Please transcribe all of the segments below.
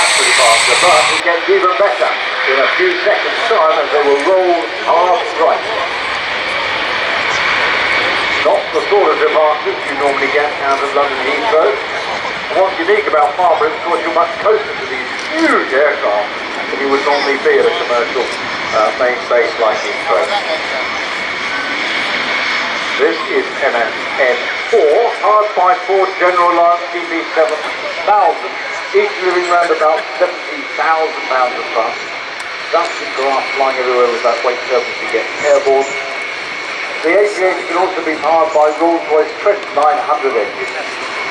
fractionally faster, but it gets even better in a few seconds' time as they will roll hard right. Not the sort of departures you normally get out of London Heathrow. What's unique about Farnborough is of course you're much closer to these huge aircraft than you would normally be at a commercial main base like Heathrow. This is MN4, powered by Ford General Line CB7000, each delivering around about 70,000 pounds of thrust. That's the glass flying everywhere with that weight turbulence you get airborne. The A380 can also be powered by Rolls-Royce Trent 900 engines.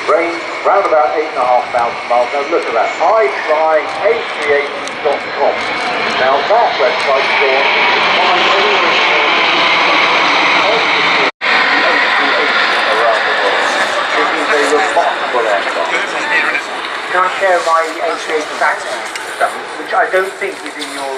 Range round about 8,500 miles. Now look at that, high-flying A380.com. Now that website is on to find anywhere around the world. This is a remarkable aircraft. Can I share my A380 fact stuff, which I don't think is in your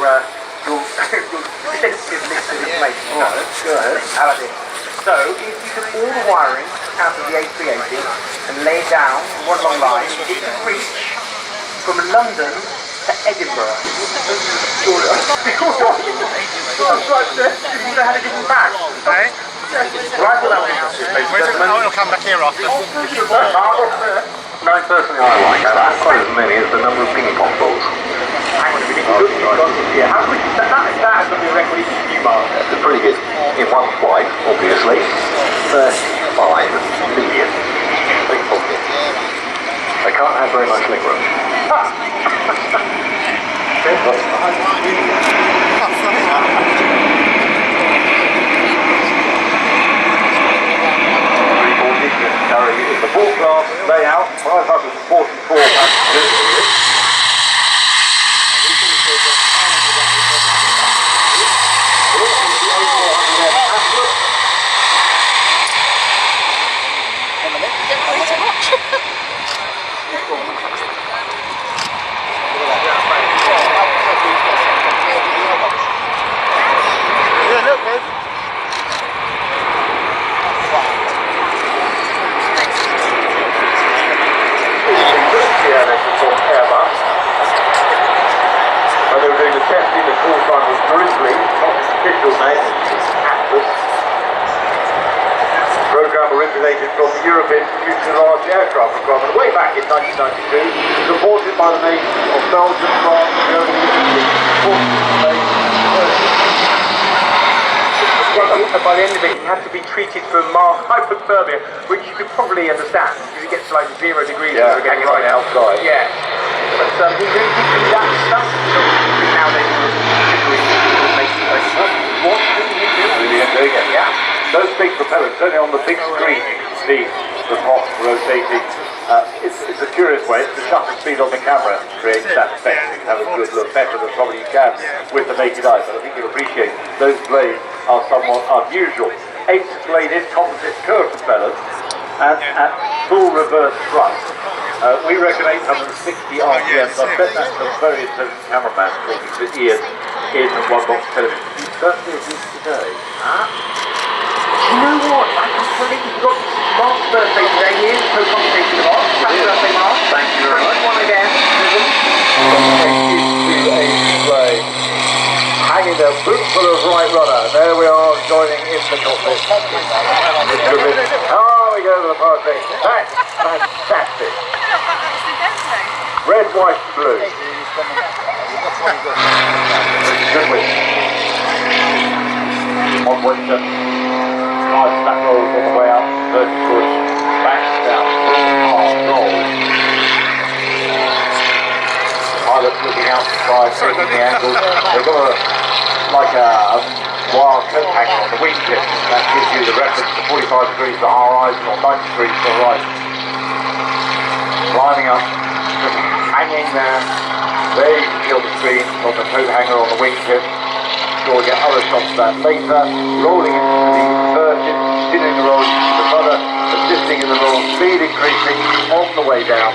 extensive list of information. Alright, go ahead. How about this? So, if you took all the wiring out of the A380 and lay it down in one long line, it could reach from London to Edinburgh. That's right, sir. If you had a different match. Okay. Right, well, that was interesting. It'll come back here after. No, personally I like that. Quite as many as the number of ping pong balls. Hang on a minute, how quick is that? That is going to be a record in you, Mark. That's pretty good. In one flight, obviously. 35 million ping pong balls. They can't have very much leg room. In the full class layout, 544 passengers. Testing, the call sign was Grizzly, not its official name, Atlas. The programme originated from the European Future Large Aircraft Requirement way back in 1992, supported by the nations of Belgium, France, Germany, Italy, Portugal, By the end of it, he had to be treated for mild hypothermia, which you could probably understand, because it gets to like 0 degrees. Yeah, hanging right outside. Yeah. But he really did do that stuff. Now they what did he do? Really doing it. Yeah. Those big propellers, only on the big screen you can see the pot rotating. It's a curious way. It's the shutter speed on the camera creates that effect. You can have a good look, better than probably you can with the naked eye. But I think you'll appreciate those blades are somewhat unusual. 8-bladed composite curved propellers and at full reverse thrust. We reckon 860 RPM. So I bet that's a very intelligent cameraman talking to Ian in One Box Television. He certainly is today. You know what? I completely forgot this is Mark's birthday today. He is co-conversation of ours. Happy birthday, Mark. Thank you very much. One again. Hanging a boot full of right rudder. There we are joining in the cockpit. Oh, we go to the party. That's fantastic. Red, white, blue. Good win. On winter. Nice back rolls all the way up. First push. Back down. Hard roll. Pilots looking out the sky, taking the angles. They've got a wild coat hanger on the wingtip. That gives you the reference to 45 degrees to the horizon or 90 degrees to the horizon. Climbing up, just hanging there. There you can see on the screen on the coat hanger on the wingtip. Sure we'll get other shots of that later. Rolling into the inverted, continuing the roll into the rudder, assisting in the roll, speed increasing on the way down.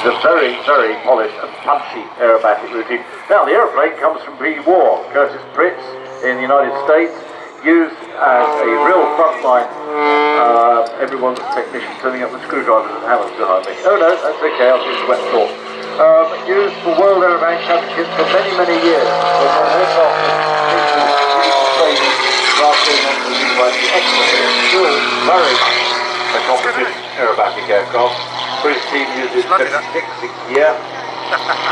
It's a very, very polished and punchy aerobatic routine. Now, the aeroplane comes from pre-war. Curtis Pritz in the United States. used as a real frontline. Everyone's a technician turning up with screwdrivers and hammers behind me. Oh no, that's okay, I'll use the wet floor. Used for World Aerobank Championships for many, many years. But when aircraft training rather than on the university, excellent. Still very much a competition aerobatic aircraft. British team uses 76 year.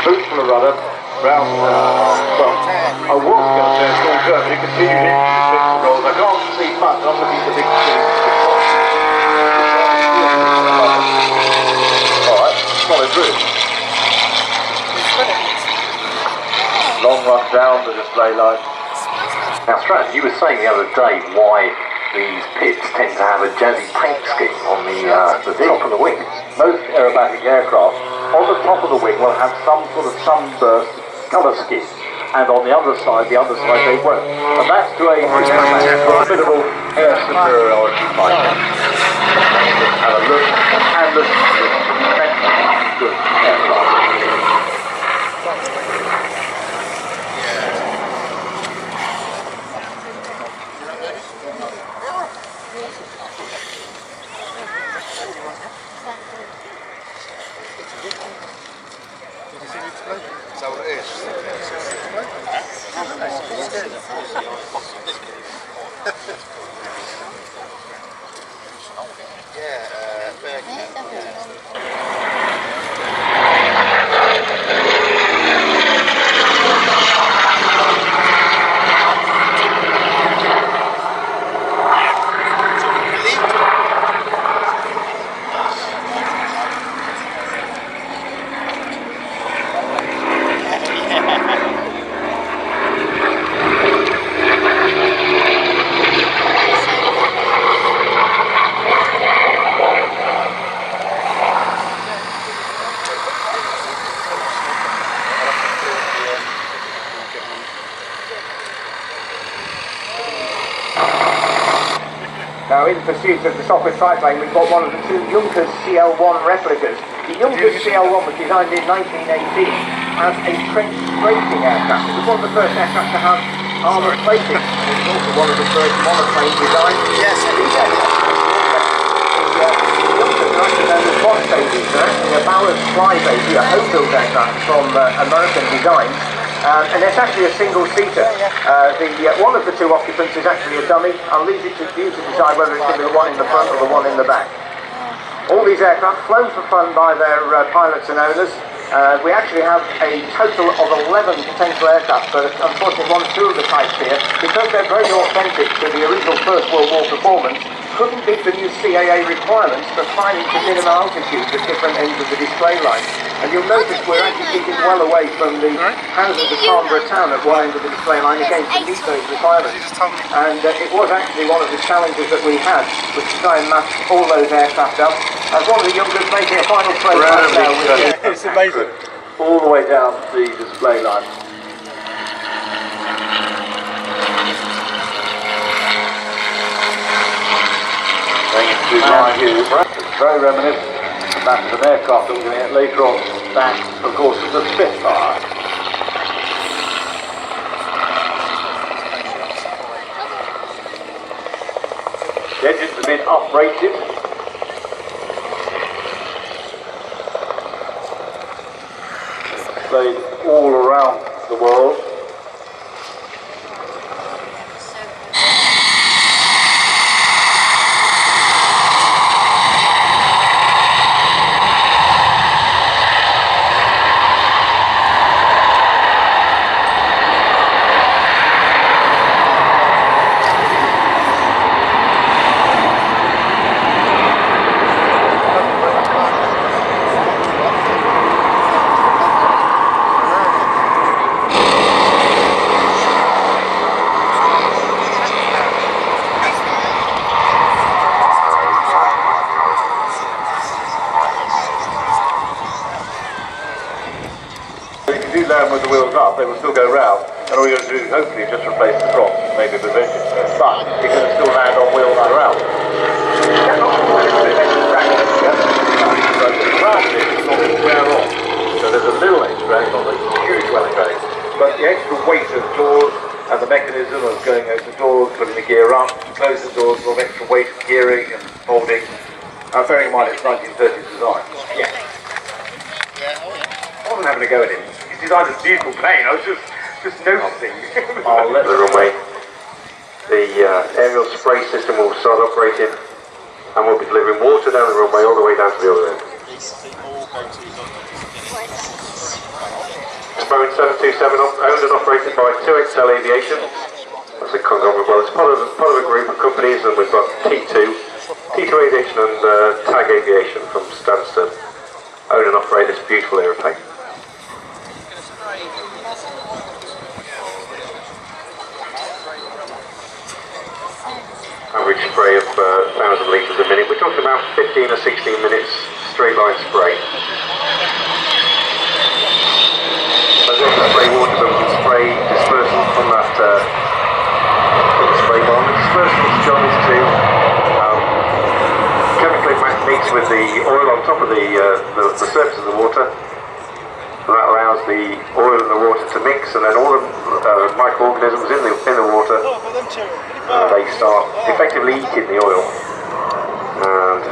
Boots full of rudder. Round, well, I was going to say it's all good, but it continued into the fixed rolls. I can't see much, I'm looking at the big screen. Alright, solid roof. Long run down the display line. Now Stratton, you were saying the other day why these pits tend to have a jazzy paint scheme on the top of the wing. Most aerobatic aircraft, on the top of the wing will have some sort of sunburst colour scheme, and on the other side they won't. And that's to a formidable air superiority fighter. Have a look, and the good aircraft. Is that what it is? Now, in pursuit of the software triplane, we've got one of the two Junkers CL1 replicas. The Junkers CL1 was designed in 1918 as a trench braking aircraft. It was one of the first aircraft to have armour plating. It was also one of the first monoplane designs. Yes, these aircraft. The Junkers are actually known as boss babies. They're actually a Ballard Fly Baby, a home-built aircraft from American design. And it's actually a single-seater. One of the two occupants is actually a dummy. I'll leave it to you to decide whether it's going to be the one in the front or the one in the back. All these aircraft flown for fun by their pilots and owners. We actually have a total of 11 potential aircraft, but unfortunately two of the types here, because they're very authentic to the original First World War performance, couldn't meet the new CAA requirements for flying to minimum altitudes at different ends of the display line. And you'll notice we're actually keeping well away from the houses of Farnborough town at one end of the display line again to meet those requirements. And it was actually one of the challenges that we had, was to try and match all those aircraft up. As one of the youngers making a final play right now with it's amazing. All the way down the display line. It's very reminiscent of that of an aircraft that we're going to get later on. That, of course, is the Spitfire. The engines have been uprated. Displayed all around the world. With the wheels up, they will still go round, and all you're going to do is hopefully just replace the props, maybe with engines, but you're going to still land on wheels that are out. So there's a little extra, it's not a huge extra, but the extra weight of doors and the mechanism of going over the doors, putting the the gear up, close the doors, a lot of extra weight of gearing and folding. Bearing in mind it's 1930s design. Yeah. I wasn't having a go at him. He designed a beautiful plane. I was just noticing. I'll let the runway. The aerial spray system will start operating, and we'll be delivering water down the runway all the way down to the other end. It's Boeing 727, owned and operated by 2XL Aviation. That's a conglomerate. Well, it's part of a group of companies, and we've got T2 Aviation and TAG Aviation from Stansted. Own and operate this beautiful aeroplane. Average spray of 1,000 litres a minute. We're talking about 15 or 16 minutes straight line spray. As well as spray water, so we can spray dispersant from that from the spray bomb. The dispersant's job is to chemically mix with the oil on top of the surface of the water. And that allows the oil and the water to mix, and then all the microorganisms in the water, they start effectively eating the oil. And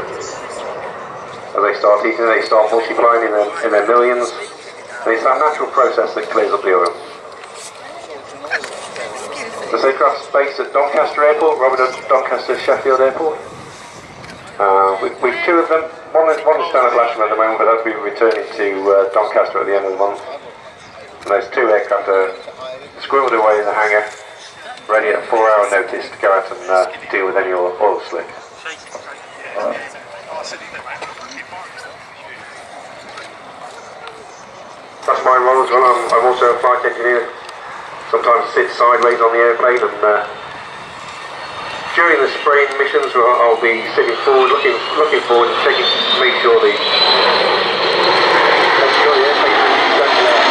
as they start eating, they start multiplying in their millions. And it's that natural process that clears up the oil. The aircraft's based at Doncaster Airport, rather than Doncaster Sheffield Airport. We've two of them. One is down at Lasham at the moment, but that'll be returning to Doncaster at the end of the month. And those two aircraft are squirreled away in the hangar, ready at 4-hour notice to go out and deal with any oil slick. That's my role as well. I'm also a flight engineer. Sometimes sit sideways on the airplane, and during the spraying missions, I'll be sitting forward, looking forward, and make sure the airplane is exactly there.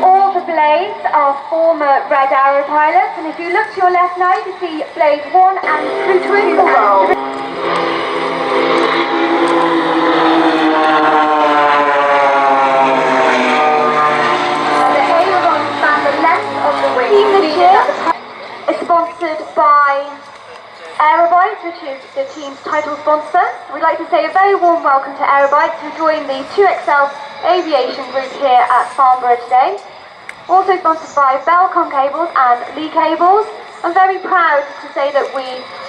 All the blades are former Red Arrow pilots, and if you look to your left now, you see blades 1 and 2 and 3. Is sponsored by Aerobytes, which is the team's title sponsor. We'd like to say a very warm welcome to Aerobytes, who joined the 2XL Aviation Group here at Farnborough today. Also sponsored by Belcom Cables and Lee Cables. I'm very proud to say that we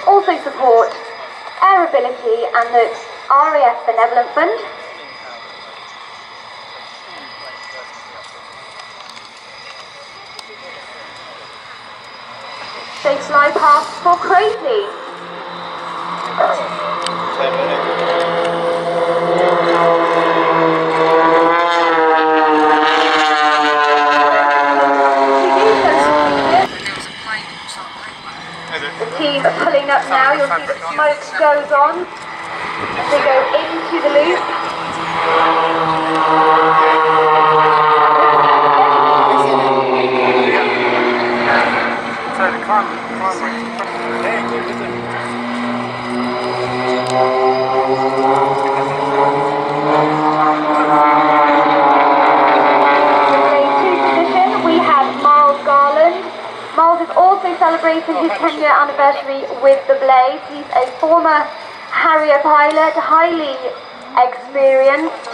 also support Airability and the RAF Benevolent Fund. They fly past for crazy. The team are pulling up now. You'll see that smoke goes on as they go into the loop. Celebrating his 10-year anniversary with the Blades. He's a former Harrier pilot, highly experienced.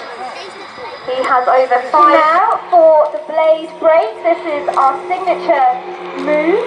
He has over 5. Now for the Blade break, this is our signature move.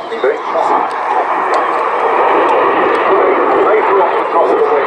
something very choppy. Later off the top of the wing.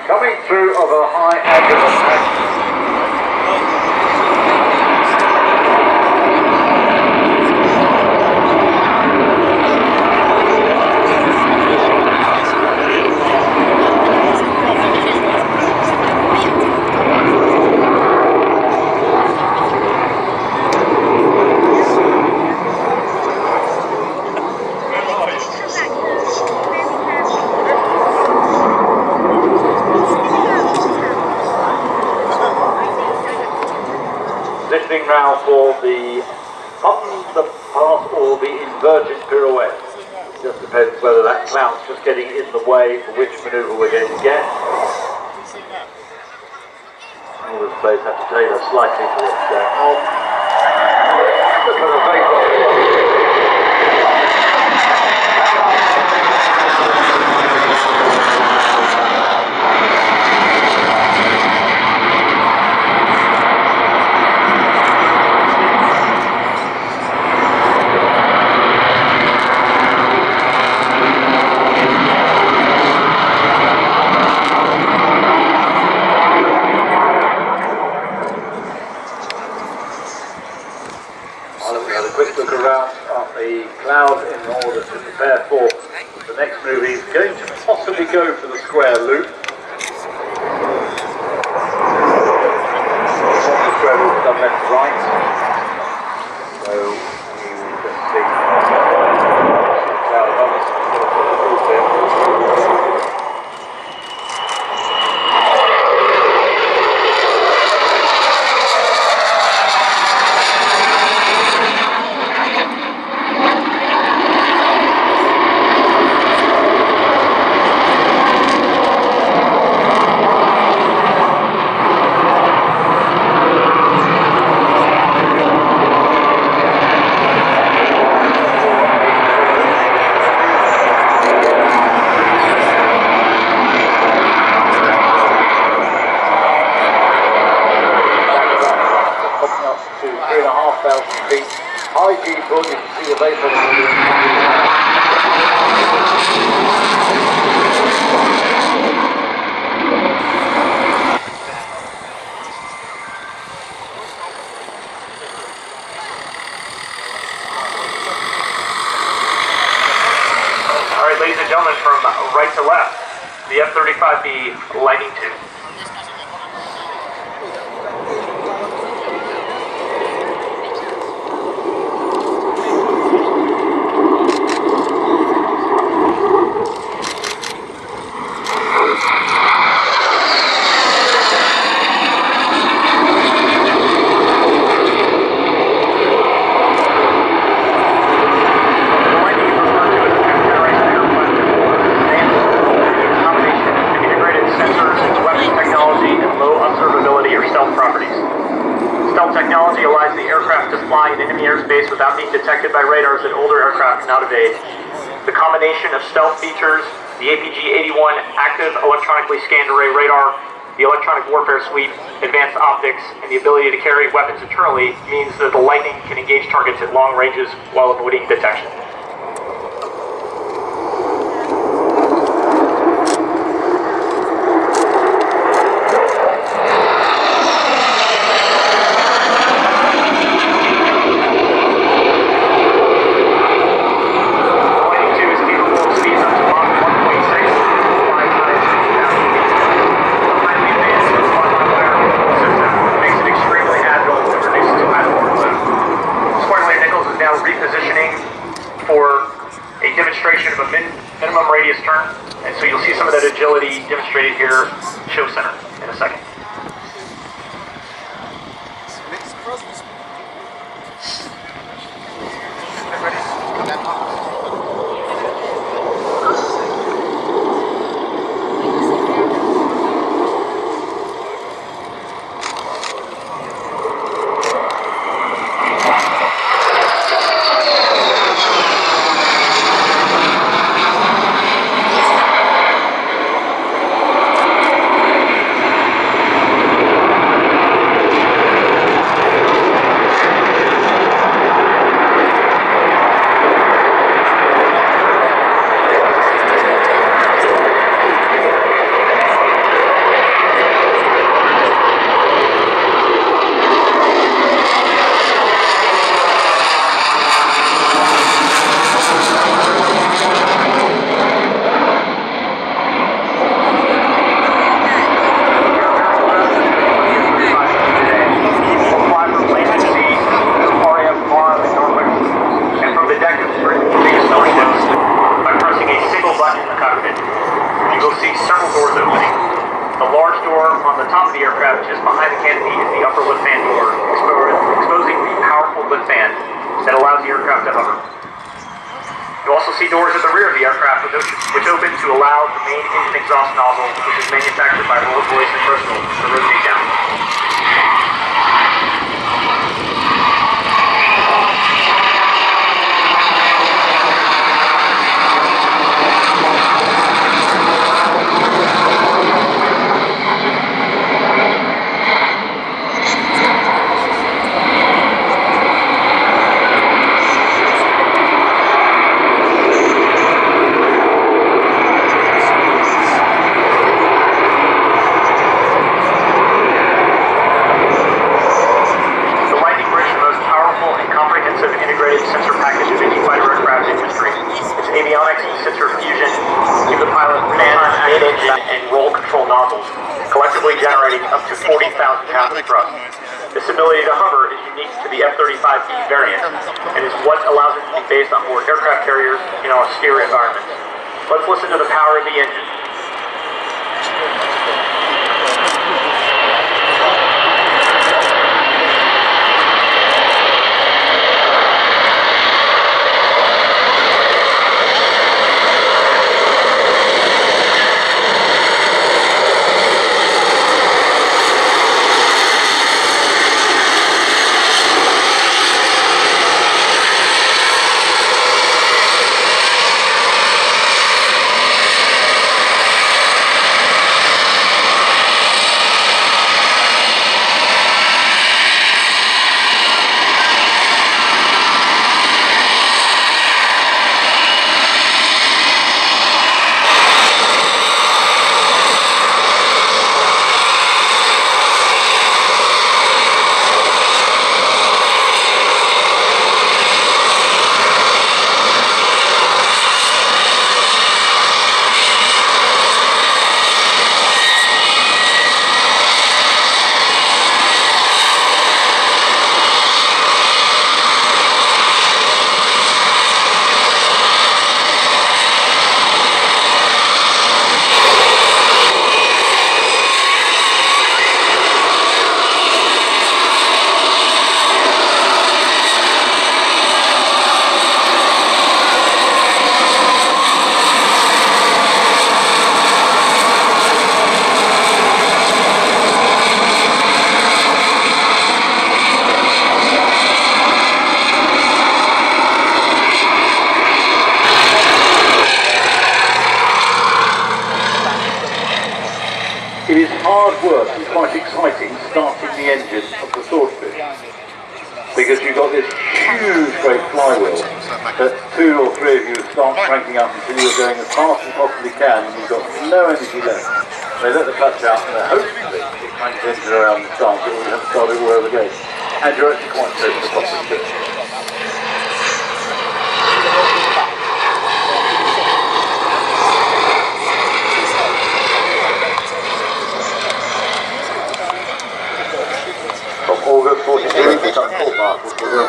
Coming through of a high angle attack. Positioning now for the pass or the inverted pirouette. Just depends whether that cloud's just getting in the way for which manoeuvre we're going to get. All the players have to tailor slightly to what's going on. Look at the face of it. Quick look around at the cloud in order to prepare for the next move. He's going to possibly go for the square loop. The square loop done left to right. So we will just see the cloud above us. High G-foot, you can see the base of Alright, ladies and gentlemen, from right to left, the F-35B Lightning II. Technology allows the aircraft to fly in enemy airspace without being detected by radars that older aircraft cannot evade. The combination of stealth features, the APG-81 active electronically scanned array radar, the electronic warfare suite, advanced optics, and the ability to carry weapons internally means that the Lightning can engage targets at long ranges while avoiding detection. demonstration of a minimum radius turn, and so you'll see some of that agility demonstrated here, show center, in a second. Doors at the rear of the aircraft which open to allow the main engine exhaust nozzle, which is manufactured by Rolls-Royce and Bristol, to rotate down. Collectively generating up to 40,000 pounds of thrust. This ability to hover is unique to the F-35B variant and is what allows it to be based on board aircraft carriers in austere environments. Let's listen to the power of the engine. It is hard work and quite exciting starting the engine of the Swordfish, because you've got this huge great flywheel that 2 or 3 of you start cranking up until you're going as fast as you possibly can and you've got no energy left. They let the clutch out and hopefully it cranks the engine around the start, but you have to start it all over again. And you're actually quite close to the top of it. August 43, full mark.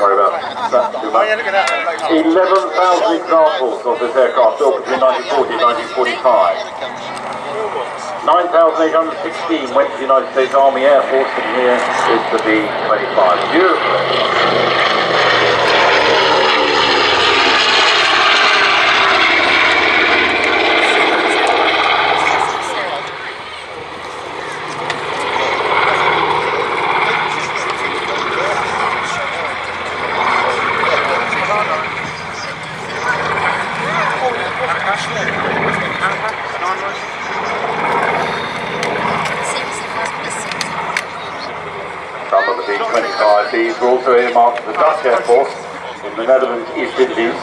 worry about that too much. 11,000 examples of this aircraft built between 1940 and 1945. 9,816 went to the United States Army Air Force, and here is the B-25. Beautiful. Some of the B-25Bs were also earmarked for the Dutch Air Force in the Netherlands East Indies.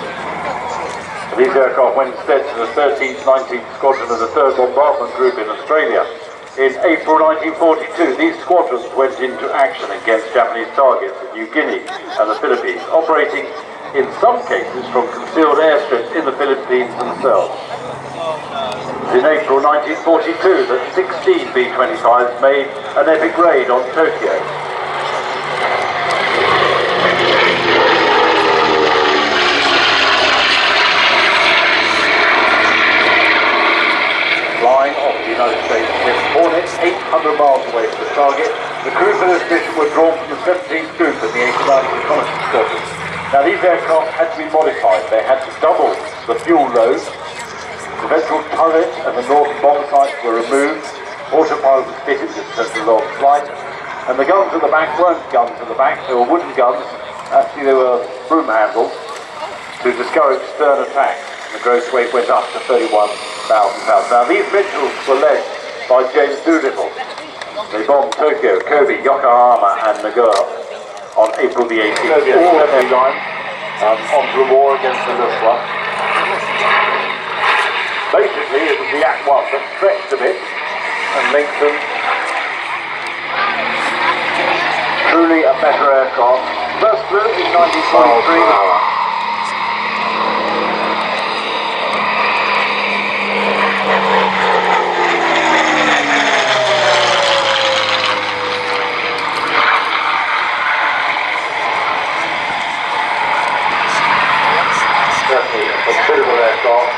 These aircraft went instead to the 13th, 19th Squadron of the 3rd Bombardment Group in Australia. In April 1942, these squadrons went into action against Japanese targets in New Guinea and the Philippines, operating in some cases from concealed airstrips in the Philippines themselves. It was in April 1942 that 16 B-25s made an epic raid on Tokyo. Flying off the United States Hornets 800 miles away from the target, the crew for this mission were drawn from the 17th Group and the 89th Reconnaissance Squadron. Now these aircraft had to be modified. They had to double the fuel load. The ventral turret and the north bomb sights were removed. Autopilot was fitted to send a long flight. And the guns at the back weren't guns at the back, they were wooden guns. Actually they were broom handles to discourage stern attacks. The gross weight went up to 31,000 pounds. Now these vigils were led by James Doolittle. They bombed Tokyo, Kobe, Yokohama and Nagano on April the 18th. All heavy lines onto the war against the Luftwaffe. Basically it was the Act 1 that stretched a bit and lengthened. Truly a better aircraft. First flew in 1943. Certainly a considerable aircraft,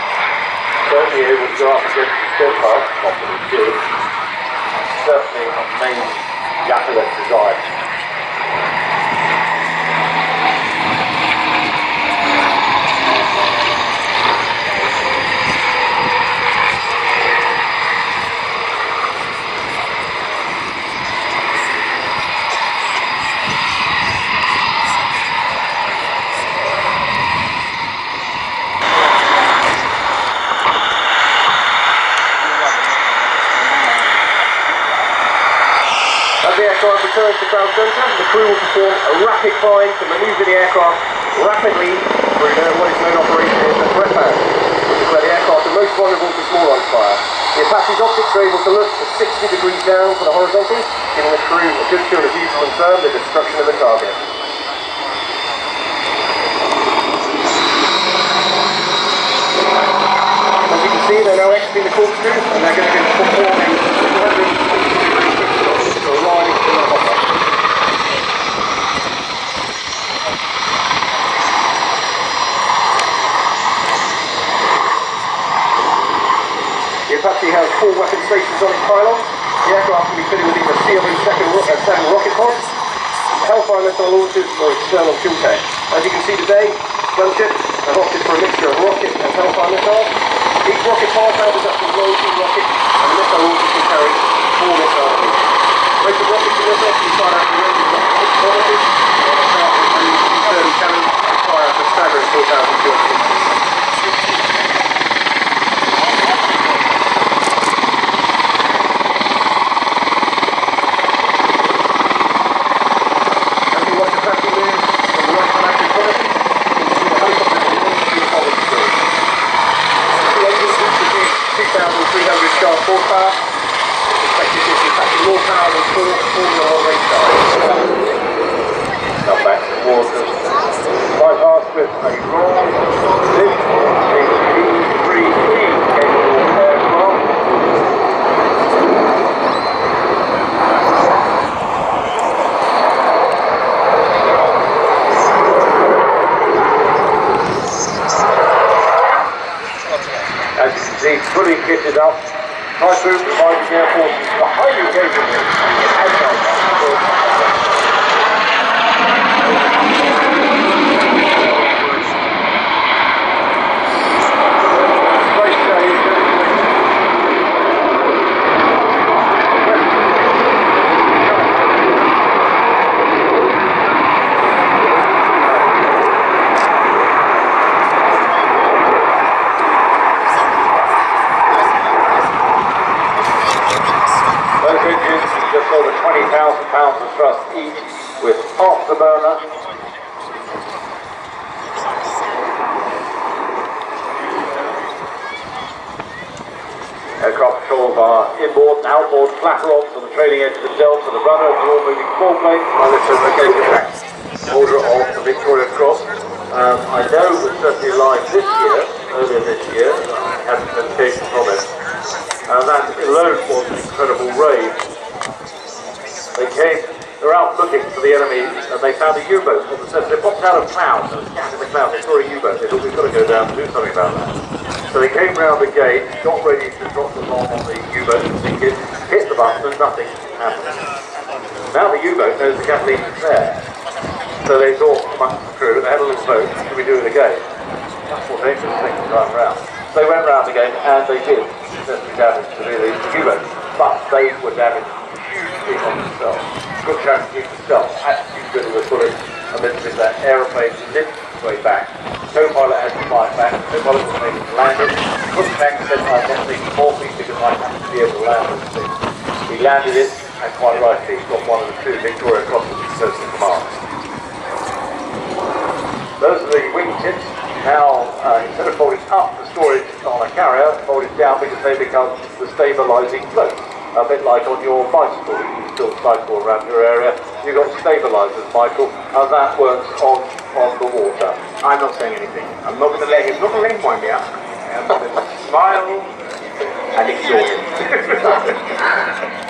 certainly able to go up against the steadfast, not that it did. Certainly a main Yapolek design. As the aircraft returns to ground centre, the crew will perform a rapid climb to manoeuvre the aircraft rapidly through what is known operation as a threat band, which is where the aircraft are most vulnerable to small arms fire. The Apache's optics are able to look at 60 degrees down for the horizontal, giving the crew a good field of view to confirm the destruction of the target. As you can see, they're now exiting the corkscrew and they're going to be performing 260 arriving to the hopper. The Apache has 4 weapon stations on its pylons. The aircraft can be fitted with either CO-7 rocket pods, Hellfire missile launchers or external fuel tank. As you can see today, gunships have opted for a mixture of rocket and Hellfire missiles. Each rocket pod powers up to a low-speed rocket and the missile launchers can carry 4 missiles each. Most of rockets in this can fire out the range of rocket qualities, while the craft will use internal cannons and fire out a staggering 4,200 horsepower, expected to be more power than 4 Formula 1 race cars. Come back to the water. Bypass with a roll. This is P3E capable aircraft. He's fully kitted up. Typhoon providing the Air Force a highly capable just over 20,000 pounds of thrust each with afterburner. Aircraft controls are inboard and outboard flaperons on the trailing edge of the delta, the rudder, the all moving four plane. Well, this is the gauge track order of the Victoria Cross. I know that certainly live this year, earlier this year, I had an indication from it. That alone was an incredible rave. They were out looking for the enemy and they found a U-boat on the surface. They popped out of clouds, there was gas in the clouds, they saw a U-boat, they thought we've got to go down and do something about that. So they came round the gate, got ready to drop the bomb on the U-boat and sink it, hit the button and nothing happened. Now the U-boat knows the gasoline is there. So they thought amongst the crew, they had a little vote, should we do it again? That's more dangerous thing time round. So they went round again and they did successfully damage severely the U-boat. But they were damaged hugely on themselves. Good chance to keep themselves actually good with a bullet and then with that aeroplane limped its way back. Co-pilot had to fly it back. Co-pilot was able to land it. Couldn't thank said I want these more feet because I have to be able to land this thing. He landed it and quite rightly he got one of the two Victoria Crosses in close to command. Those are the wing tips. Now, instead of folding up the storage on a carrier, fold it down because they become the stabilising floats. A bit like on your bicycle, you still cycle around your area. You've got stabilisers, Michael, and that works on the water. I'm not saying anything. I'm not going to let him wind me up. I'm going to smile and ignore him.